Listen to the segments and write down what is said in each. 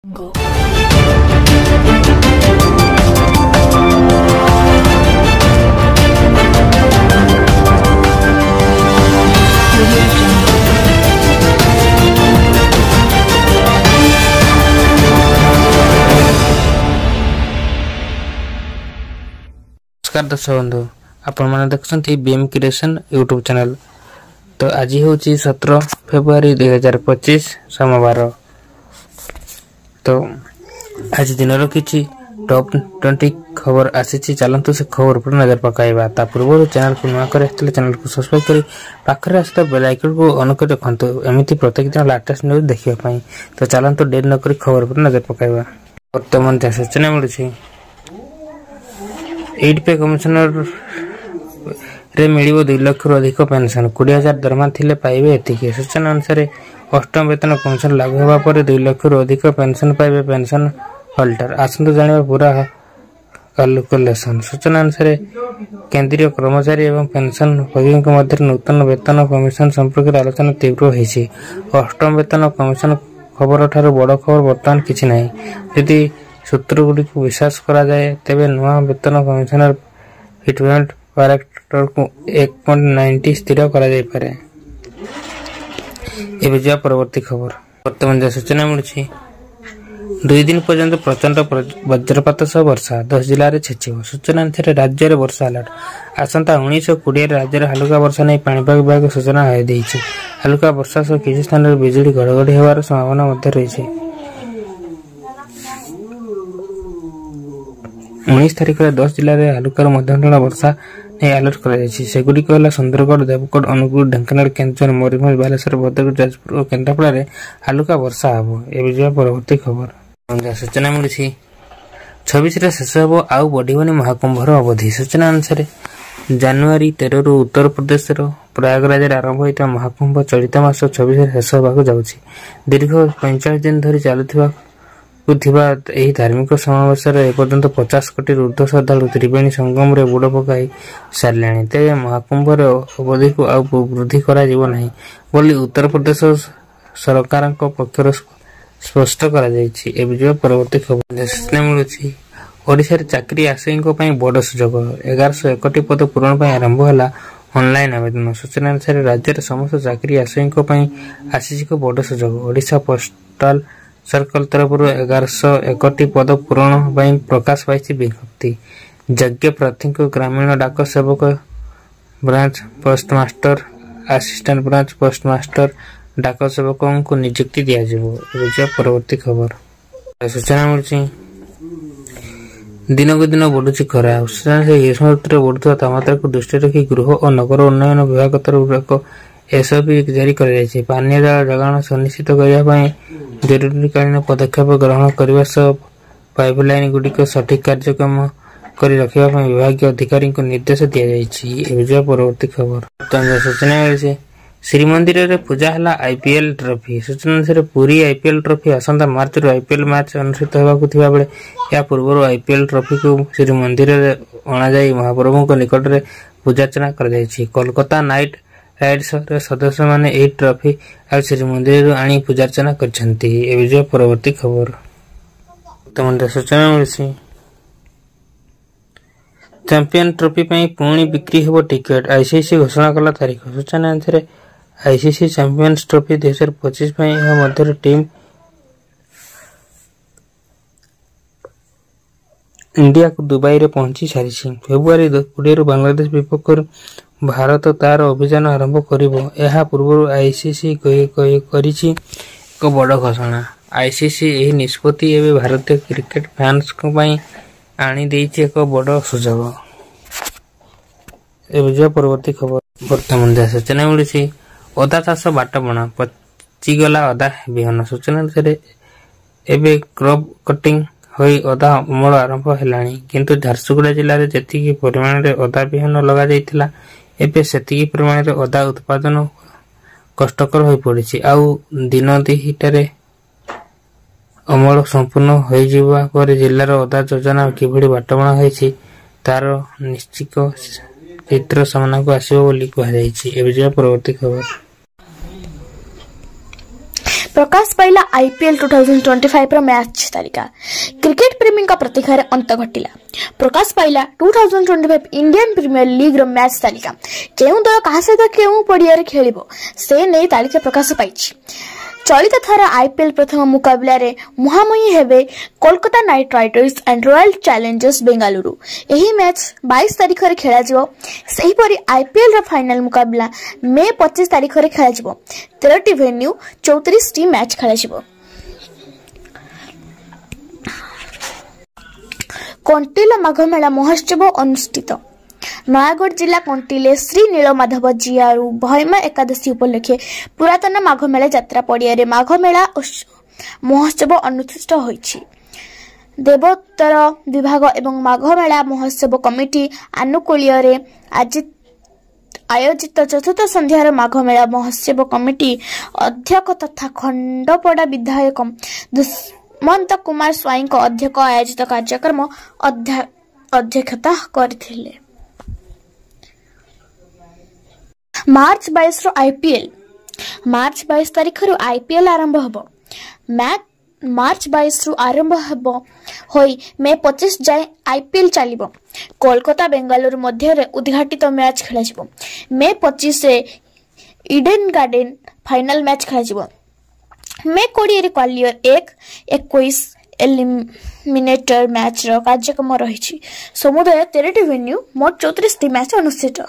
नमस्कार दर्शक बंधु आपण मैंने देखते बीएम क्रिएशन यूट्यूब चैनल। तो आज हूँ 17 फेब्रुआरी 2025 सोमवार। तो आज दिन किसी टॉप 20 खबर आसी चलतु से खबर पर नजर पकाइबा। ता पूर्व चैनल को नुआ कर चैनल को सब्सक्राइब करी पाखरे आसता बेल आइकन को ऑन कर रखंतु एमिति प्रत्येक दिन लेटेस्ट न्यूज देखिबा पई। तो चलतु देर न करी खबर पर नजर पकाइबा। वर्तमान सूचना मिलुछि 8 पे कमिशनर रे मिलिबो 2 लाख रु अधिक पेंशन 20,000 दरमा थिले पाइबे एतिके। सूचना अनुसार अष्टम वेतन पेंशन लागू होबा पर 2 लाख रु अधिक पेंशन पाइबे पेंशन होल्डर। आसंतु जानिबा पूरा कैलकुलेशन। सूचना अनुसार केंद्रीय कर्मचारी एवं पेंशन भोगी मध्य नूतन वेतन कमिशन संपर्क आलोचना तीव्र होइछि। अष्टम वेतन कमिशन खबर ठारो बड़ खबर वर्तमान किछि नाही। यदि सूत्र गुडी को विश्वास करा जाए तेबे नुआ वेतन कमिशनर फिटमेंट डायरेक्टर को 1.90 स्थिर करा जाय पारे। एबे जा परवर्ती खबर वर्तमान जा सूचना मिलुछि 2 दिन पर्यंत प्रचंड वज्रपात सह वर्षा 10 जिल्ला रे छेचिबो। सूचना अनुसार राज्य रे वर्षा अलर्ट। आसंता 1920 राज्य रे हल्का वर्षा नै पाणीपाग विभाग सूचना है दैछि। हल्का वर्षा सह किछि स्थान रे बिजली घड़घड़ी हेबार संभावना मध्ये रहिछि। 19 तारिख रे 10 जिल्ला रे हल्का मध्यम वर्षा नै अलर्ट करा जायछि। सेगुडी कहला सुंदरगढ़ देवगढ़ अनुगुल ढेंकानाल केंद्र मयूरभंज बालेश्वर भद्रक जाजपुर और केन्द्रापड़ा रे हल्का वर्षा हबो। एबे जे परवर्ती खबर सूचना मिलुछि 26 रे शेष हबो आउ बढ़िबनी महाकुंभर अवधि। सूचना अनुसार जनवरी 13 रु उत्तर प्रदेश रो प्रयागराज रे आरंभ होइता महाकुंभ चलित मास 26 रे शेष होबाक जाउछि। दीर्घ 45 दिन धरि चालुथिबा एही धार्मिक समावेश एपर्यंत 50 कोटी ऊर्ध्व श्रद्धालु त्रिवेणी संगम रे बुड़ पकाई सारे। तेज महाकुंभ अवधि को आउ वृद्धि करा जीव नाही बोली उत्तर प्रदेश सरकार पक्षर स्पष्ट करा जायछि। एबे जो परवर्ती खबर सूचना मिलुछि ओडिसा रे चाकरी आशयक पई बड़ सुजोग 1101 पद पूरण पई आरंभ होला ऑनलाइन आवेदन। सूचना अनुसार राज्य रे समस्त चाकरी आशयक पई आसीछि को बड़ सुजोग। ओडिसा पोस्टल सर्कल तरफ 1101 पद पूरण पई प्रकाश पाइछि विज्ञप्ति। यज्ञ प्रार्थी को ग्रामीण डाक सेवक branch postmaster assistant branch postmaster डाक सेवकों को नियुक्ति दिया जिवो। परवर्ती खबर सूचना मिलुछि दिन को दिन बढ़ुछि खरा। सूचना से ग्रीष्म ऋतु बढ़ुवा तापमात्रा को दृष्टि रखी गृह और नगर उन्नयन विभाग तरफ एक एसओपी जारी कर जायछि। पानीय जल जोगाण सुनिश्चित करिया पई जरूरीकालीन पदक्षेप ग्रहण करबा सह पाइपलाइन गुडिक सठिक कार्यक्रम करी रखिबा पई विभागीय अधिकारी को निर्देश दिया जायछि। एबे परवर्ती खबर सूचना मिलुछि श्रीमंदिर रे पूजा हला आईपीएल ट्रॉफी। सूचना अनुसार पूरी आईपीएल ट्रॉफी आसंता मार्च रो आईपीएल मैच अनुष्ठित होबाकु थिबा बेले या पूर्व आईपीएल ट्रॉफी को श्रीमंदिर रे अणा जाई महाप्रभु को निकट रे पूजार्चना कर जायछि। कोलकाता नाइट राइडर्स रे सदस्य माने ए ट्रॉफी आ श्रीमंदिर रो आनी पूजार्चना करछंती। एबे जो परवर्ती खबर तमन सूचना मिलछि चैंपियन ट्रॉफी पई पुणी बिक्री हेबो टिकट आईसीसी घोषणा कला तारीख। सूचना अनुसार आईसीसी चैंपियंस ट्रॉफी 2025 पई यह मध्य टीम इंडिया को दुबई रे पहुंची सारी। फेब्रुआरी 20 बांग्लादेश विपक्ष भारत तार अभियान आरंभ करिवो। एहा पूर्व आईसीसी करिछि एक बड़ घोषणा। आईसीसी एही निष्पत्ति एबे भारतीय क्रिकेट फैंस को पई आनी देछि एक बड़ सुझाव। एबे जो परवर्ती खबर वर्तमान सूचना मिलुछि अदा चाष बाट बणा पची गला अदा बिहन। सूचना अनुसार एबे क्रॉप कटिंग होई अदा अमल आरंभ हेलानी किंतु झारसुगुड़ा जिल्ला रे जेतिकी परिमाण रे अदा बिहन लगा जायतिला एबे सेतिकी परिमाण रे अदा उत्पादन कष्टकर होई पड़िछि। आउ दिन दिहिटारे अमल संपूर्ण होई जिबा पर जिल्लार अदा योजना किभଳି बाटबणा होईछि तार निश्चित चित्र सामना को आसीबो बोली कहा जायछि। एबे जे परवर्ती खबर प्रकाश पाइला आईपीएल 2025 रो मैच तालिका। क्रिकेट प्रेमी प्रतीक्षार अंत घटिला। प्रकाश पाइला 2025 इंडियन प्रीमियर लीग रो मैच तालिका। केउ दल कहा सहित केउ पड़िया खेलिबो से नै तालिका प्रकाश पाइछि। चलित थर आईपीएल प्रथम मुकाबला रे मुहांमुही हेबे Kolkata night Riders and royal Challengers Bengaluru. एही मैच 22 तारिख रे खेला जिवो। सही परी आईपीएल रो फाइनल मुकाबला मे 25 तारिख रे खेला जिवो। 13टी वेन्यू 34 टी मैच खेला जिवो। कंटिला माघमेला महोत्सव अनुष्ठित। नयागढ़ जिला कंटिले श्री नीलमाधव जियारू भैमा एकादशी उपलक्षे पुरातन माघमेला यात्रा पड़िया माघमेला महोत्सव अनुष्ठित होईछि। देवोत्तर विभाग एवं माघमेला महोत्सव कमिटी आनुकूल्य आयोजित चतुर्थ संध्यार माघमेला महोत्सव कमिटी अध्यक्ष तथा खंडपड़ा विधायक दुष्मंत कुमार स्वाई अध्यक्ष आयोजित कार्यक्रम अध्यक्षता करथिले। मार्च 22 रो आईपीएल मार्च 22 तारिख रो आईपीएल आरंभ हबो। मैच मार्च 22 रो आरंभ हबो होई मे 25 जाय आईपीएल चलिबो। कोलकाता बेंगलुरु मध्य रे उद्घाटित मैच खेला जिवो। मे 25 रे ईडन गार्डन फाइनल मैच खेला जिवो। मे 20 रे क्वालियर 1-21 एलिमिनेटर मैच रो कार्यक्रम रहिछि। समुदाय 13टी वेन्यू मोट 34 टी मैच अनुष्ठित।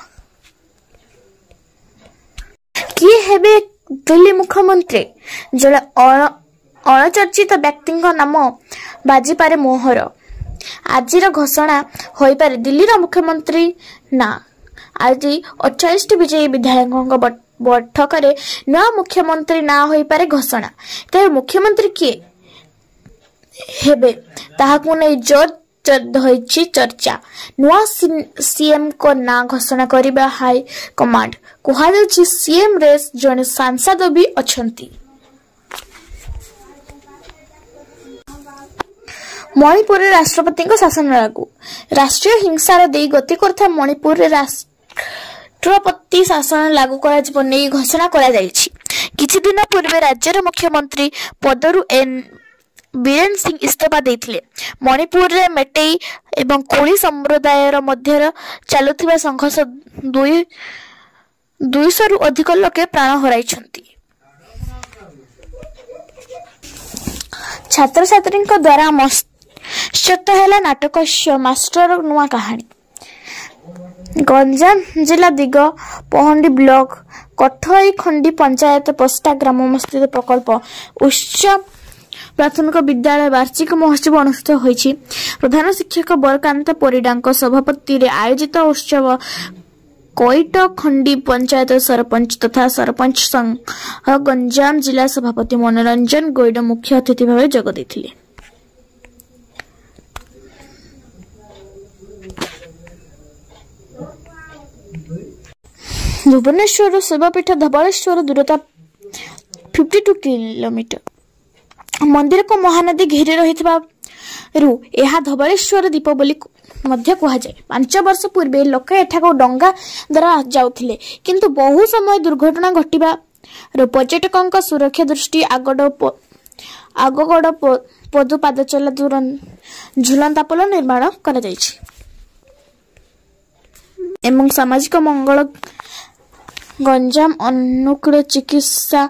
किए हेबे दिल्ली मुख्यमंत्री जड़े अणचर्चित व्यक्ति नाम बाजी पारे मोहर। आज घोषणा हो पारे दिल्ली मुख्यमंत्री ना। आज 48 विजयी विधायकों बैठक में नया मुख्यमंत्री ना हो पारे घोषणा। तेरे मुख्यमंत्री किए हेबे ताहाकु नै जोर होईछि चर्चा। नुआ सीएम को ना घोषणा करिबा हाई कमांड कुहा जाउछि। सीएम रेस जने सांसद भी अछंती। मणिपुर राष्ट्रपति को शासन लागू। राष्ट्रीय हिंसार दे गति करथा मणिपुर राष्ट्रपति शासन लागू करा जिवो नै घोषणा करा जायछि। किछि दिन पूर्व राज्यर मुख्यमंत्री पदरु बीरेन सिंह इस्तीफा देथिले। मणिपुर रे मेटेई एवं कोली समुदायर मध्य चलुथिबा संघर्ष 200 रु अधिक लोके प्राण हराइछंती। छात्र छात्री द्वारा मस्त हैला नाटक मास्टर नुआ कहानी। गंजाम जिला दिग पहंडी ब्लॉक कठई खंडी पंचायत पस्ता ग्राम स्थित प्रकल्प उच्च प्राथमिक विद्यालय वार्षिक महोत्सव अनुष्ठित होईछि। प्रधान शिक्षक बरकांत परिडांक सभापति रे आयोजित उत्सव कोइट खंडी पंचायत सरपंच तथा सरपंच संघ गंजाम जिला सभापति मनोरंजन गोइड मुख्य अतिथि भाव जोग देथिले। भुवनेश्वर शिवपीठ धवलेश्वर दूरता 52 किलोमीटर। मंदिर को महानदी घेरी रही धवलेश्वर दीप बोली मध्य कहा जाए। 5 वर्ष पूर्वे लोक एठाको डंगा द्वारा जाउथिले किंतु बहु समय दुर्घटना घटिबा पर्यटकों सुरक्षा दृष्टि आगगड़ पदु पादचला झुलंता पोल निर्माण करा जायछि एवं सामाजिक मंगल गंजाम अनुकूल चिकित्सा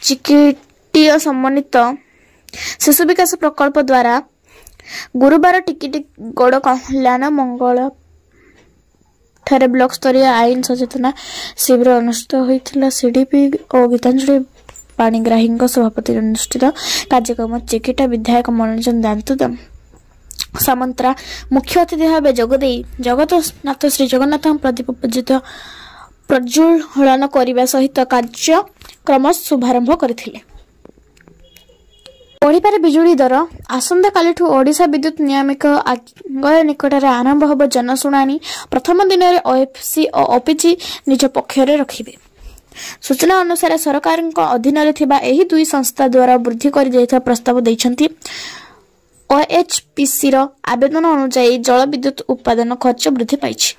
चिकित्सीय सम्मानित शिशु विकास प्रकल्प द्वारा गुरुवार टिकिट गड़ कल्याण मंगल ठारे ब्लॉक स्तरीय आईन सचेतना शिविर अनुष्ठित होता। सीडीपी और गीतांजलि पाणीग्राही सभापति अनुष्ठित कार्यक्रम चिकिटा विधायक मनोरंजन दांतु सामंतरा मुख्य अतिथि भाव जोगदे जगतनाथ श्री जगन्नाथ प्रदीप पूजित प्रज्वलन करने सहित कार्यक्रम शुभारंभ करथिले। ओडिपारे बिजुली दर आसंता कालिठु ओडिशा विद्युत नियामक आयोग निकट में आरंभ होब जनशुणाणी। प्रथम दिन में ओएफसी और ओपीजी निज पक्षरे रखिबे। सूचना अनुसार सरकार अधीन एही दुई संस्था द्वारा वृद्धि कर प्रस्ताव दैछंती। ओएचपीसी रो आवेदन अनुसार जल विद्युत उत्पादन खर्च वृद्धि पाइछि।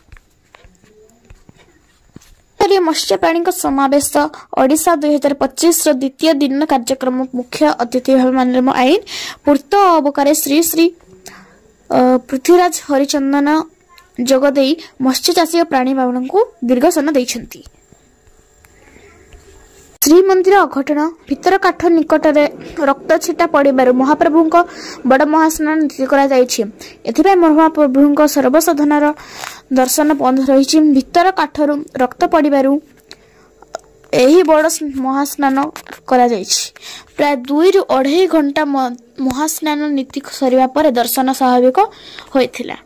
मत्स्य प्राणी समावेश ओडिशा 2025 द्वितीय दिन कार्यक्रम मुख्य अतिथि भाव माननीय आईन पूर्त अवकारे श्री श्री पृथ्वीराज हरिचंदन जोगदे मत्स्य चाषी और प्राणी भावन को दीर्घसन देइछंती। श्रीमंदिर अघटन भितर काठ निकट रक्त छिटा पड़े महाप्रभु बड़ महास्नान नीति कर महाप्रभु सर्वसाधारण दर्शन बंद रही भितर काठर रक्त पड़ू बड़ महास्नान करा प्राय 2 ରୁ 2.5 घंटा महास्नान नीति सरिबा पर दर्शन स्वाभाविक होइथिला।